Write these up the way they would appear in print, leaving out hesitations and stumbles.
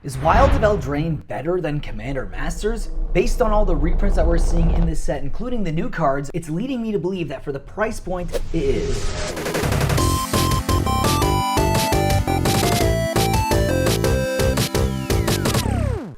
Is Wilds of Eldraine better than Commander Masters? Based on all the reprints that we're seeing in this set, including the new cards, it's leading me to believe that for the price point, it is.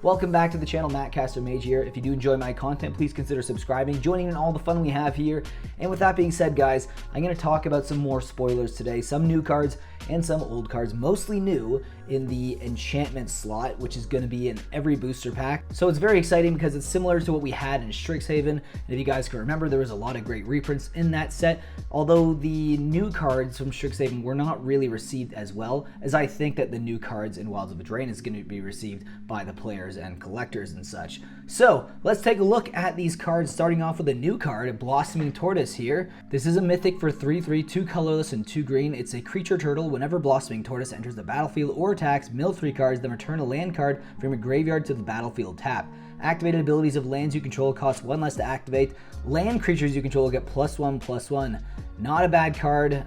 Welcome back to the channel, Mattcaster Mage here. If you do enjoy my content, please consider subscribing, joining in all the fun we have here. And with that being said, guys, I'm going to talk about some more spoilers today, some new cards and some old cards, mostly new in the enchantment slot, which is going to be in every booster pack. So it's very exciting because it's similar to what we had in Strixhaven. And if you guys can remember, there was a lot of great reprints in that set, although the new cards from Strixhaven were not really received as well as I think that the new cards in Wilds of Eldraine is going to be received by the players and collectors and such. So let's take a look at these cards, starting off with a new card, Blossoming Tortoise here. This is a mythic for 3/3, 2 colorless and 2 green. It's a creature turtle. Whenever Blossoming Tortoise enters the battlefield or attacks, mill 3 cards, then return a land card from your graveyard to the battlefield tap. Activated abilities of lands you control cost 1 less to activate. Land creatures you control get +1/+1. Not a bad card.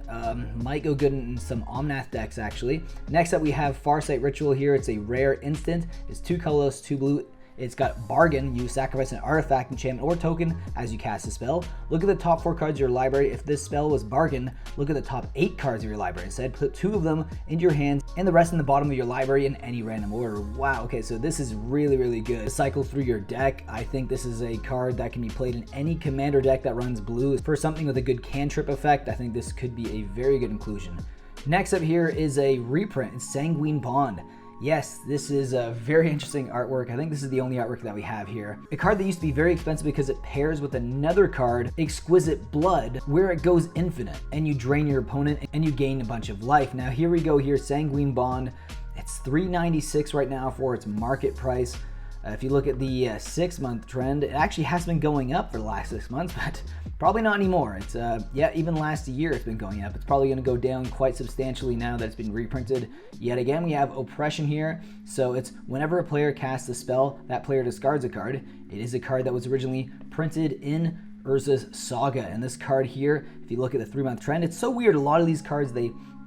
Might go good in some Omnath decks, actually. Next up, we have Farsight Ritual here. It's a rare instant. It's 2 colorless, 2 blue. It's got Bargain. You sacrifice an artifact, enchantment, or token as you cast a spell. Look at the top 4 cards of your library. If this spell was Bargain, look at the top 8 cards of your library instead. Put 2 of them into your hands and the rest in the bottom of your library in any random order. Wow, okay, so this is really, really good. Cycle through your deck. I think this is a card that can be played in any commander deck that runs blue. For something with a good cantrip effect, I think this could be a very good inclusion. Next up here is a reprint. It's Sanguine Bond. Yes, this is a very interesting artwork. I think this is the only artwork that we have here. A card that used to be very expensive because it pairs with another card, Exquisite Blood, where it goes infinite and you drain your opponent and you gain a bunch of life. Now here we go here, Sanguine Bond. It's $3.96 right now for its market price. If you look at the 6-month trend, it actually has been going up for the last 6 months, but probably not anymore. It's yeah, even last year it's been going up. It's probably going to go down quite substantially now that it's been reprinted. Yet again, we have Oppression here. So it's whenever a player casts a spell, that player discards a card. It is a card that was originally printed in Urza's Saga. And this card here, if you look at the 3-month trend, it's so weird. A lot of these cards,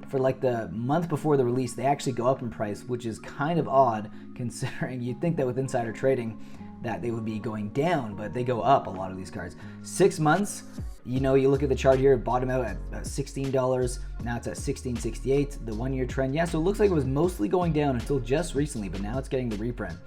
for like the month before the release, they actually go up in price, which is kind of odd considering you'd think that with insider trading that they would be going down, but they go up, a lot of these cards. 6 months, you know, you look at the chart here, bottom out at $16, now it's at $16.68. The 1-year trend, yeah, so it looks like it was mostly going down until just recently, but now it's getting the reprint.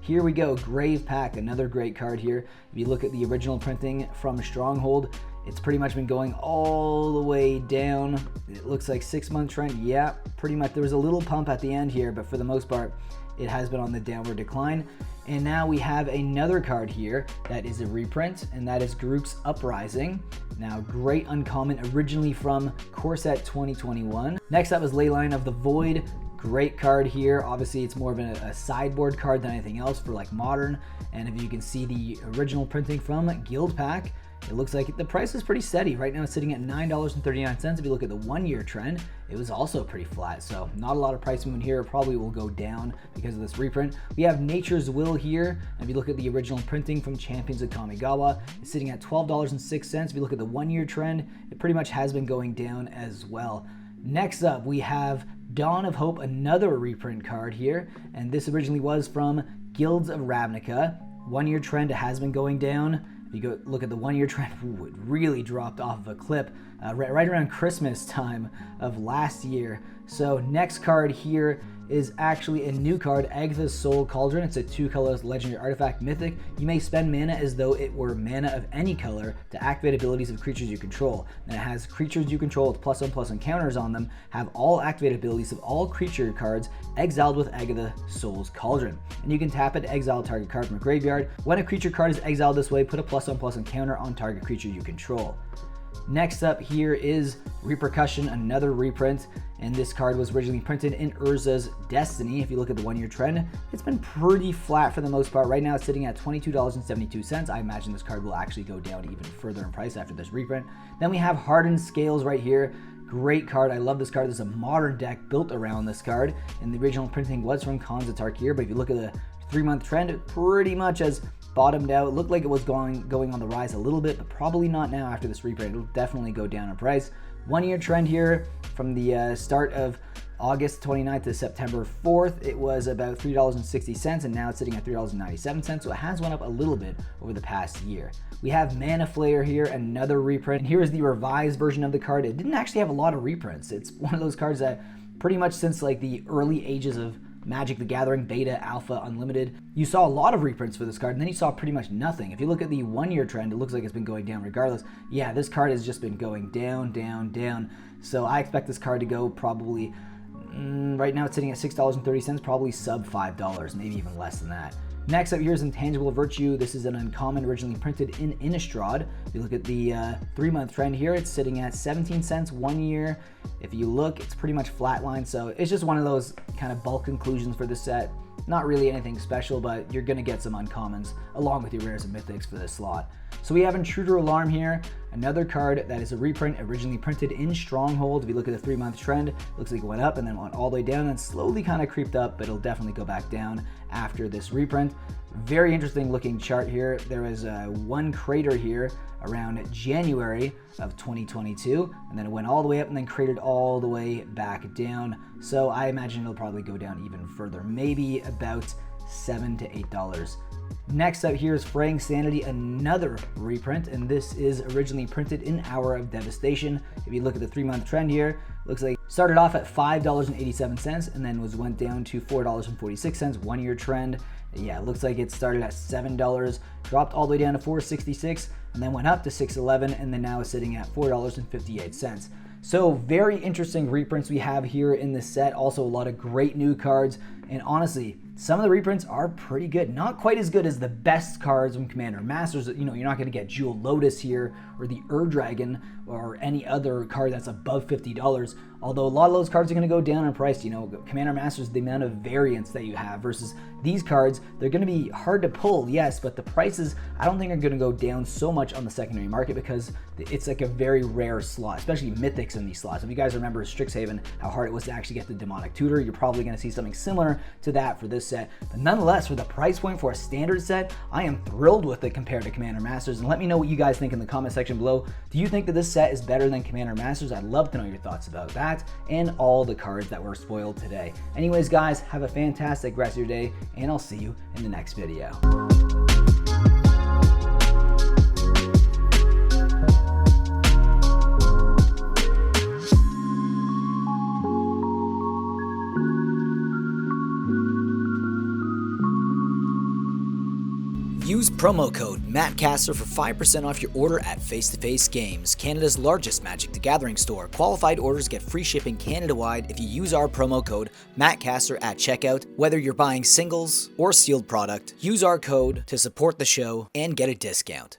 Here we go, Grave Pact, another great card here. If you look at the original printing from Stronghold, it's pretty much been going all the way down. It looks like 6-month trend, yeah, pretty much. There was a little pump at the end here, but for the most part, it has been on the downward decline. And now we have another card here that is a reprint, and that is Garruk's Uprising. Now, great uncommon, originally from Core Set 2021. Next up is Leyline of the Void. Great card here. Obviously, it's more of a sideboard card than anything else for like modern. And if you can see the original printing from Guild Pack, it looks like the price is pretty steady. Right now it's sitting at $9.39. If you look at the 1-year trend, it was also pretty flat. So not a lot of price movement here. It probably will go down because of this reprint. We have Nature's Will here. And if you look at the original printing from Champions of Kamigawa, it's sitting at $12.06. If you look at the 1-year trend, it pretty much has been going down as well. Next up, we have Dawn of Hope, another reprint card here. And this originally was from Guilds of Ravnica. 1-year trend, it has been going down. If you go look at the 1-year trend, it really dropped off of a clip right around Christmas time of last year. So next card here is actually a new card, Agatha's Soul Cauldron. It's a 2-colorless legendary artifact mythic. You may spend mana as though it were mana of any color to activate abilities of creatures you control. And it has creatures you control with +1/+1 counters on them have all activated abilities of all creature cards exiled with Agatha Soul's Cauldron. And you can tap it to exile a target card from a graveyard. When a creature card is exiled this way, put a +1/+1 counter on target creature you control. Next up here is Repercussion, another reprint, and this card was originally printed in Urza's Destiny. If you look at the 1-year trend, it's been pretty flat for the most part. Right now it's sitting at $22.72. I imagine this card will actually go down even further in price after this reprint. Then we have Hardened Scales right here. Great card. I love this card. There's a modern deck built around this card, and the original printing was from Khans of Tarkir, but if you look at the 3-month trend, it pretty much has bottomed out. It looked like it was going on the rise a little bit, but probably not now after this reprint. It'll definitely go down in price. 1-year trend here from the start of August 29th to September 4th, it was about $3.60, and now it's sitting at $3.97, so it has went up a little bit over the past year. We have Mana Flayer here, another reprint, and here is the revised version of the card. It didn't actually have a lot of reprints. It's one of those cards that pretty much since like the early ages of Magic the Gathering, Beta, Alpha, Unlimited, you saw a lot of reprints for this card, and then you saw pretty much nothing. If you look at the 1 year trend, it looks like it's been going down regardless. Yeah, this card has just been going down, down, down. So I expect this card to go probably, right now it's sitting at $6.30, probably sub $5, maybe even less than that. Next up here is Intangible Virtue. This is an uncommon originally printed in Innistrad. If you look at the 3-month trend here, it's sitting at 17 cents 1 year. If you look, it's pretty much flatline, so it's just one of those kind of bulk inclusions for the set. Not really anything special, but you're going to get some uncommons along with your rares and mythics for this slot. So we have Intruder Alarm here, another card that is a reprint originally printed in Stronghold. If you look at the 3-month trend, it looks like it went up and then went all the way down and slowly kind of creeped up, but it'll definitely go back down after this reprint. Very interesting looking chart here. There is one crater here around January of 2022, and then it went all the way up and then cratered all the way back down. So I imagine it'll probably go down even further, maybe about $7 to $8. Next up here is Fraying Sanity, another reprint, and this is originally printed in Hour of Devastation. If you look at the 3-month trend here, looks like started off at $5.87 and then went down to $4.46, 1 year trend. Yeah, it looks like it started at $7, dropped all the way down to $4.66, and then went up to $6.11, and then now is sitting at $4.58. So very interesting reprints we have here in this set. Also a lot of great new cards, and honestly, some of the reprints are pretty good. Not quite as good as the best cards from Commander Masters. You know, you're not going to get Jewel Lotus here or the Dragon or any other card that's above $50. Although a lot of those cards are going to go down in price. You know, Commander Masters, the amount of variance that you have versus these cards, they're going to be hard to pull, yes, but the prices I don't think are going to go down so much on the secondary market because it's like a very rare slot, especially mythics in these slots. If you guys remember Strixhaven, how hard it was to actually get the Demonic Tutor, you're probably going to see something similar to that for this set. But nonetheless, for the price point for a standard set, I am thrilled with it compared to Commander Masters. And let me know what you guys think in the comment section below. Do you think that this set is better than Commander Masters? I'd love to know your thoughts about that and all the cards that were spoiled today. Anyways, guys, have a fantastic rest of your day, and I'll see you in the next video. Use promo code Mattcaster for 5% off your order at Face to Face Games, Canada's largest Magic the Gathering store. Qualified orders get free shipping Canada-wide if you use our promo code Mattcaster at checkout. Whether you're buying singles or sealed product, use our code to support the show and get a discount.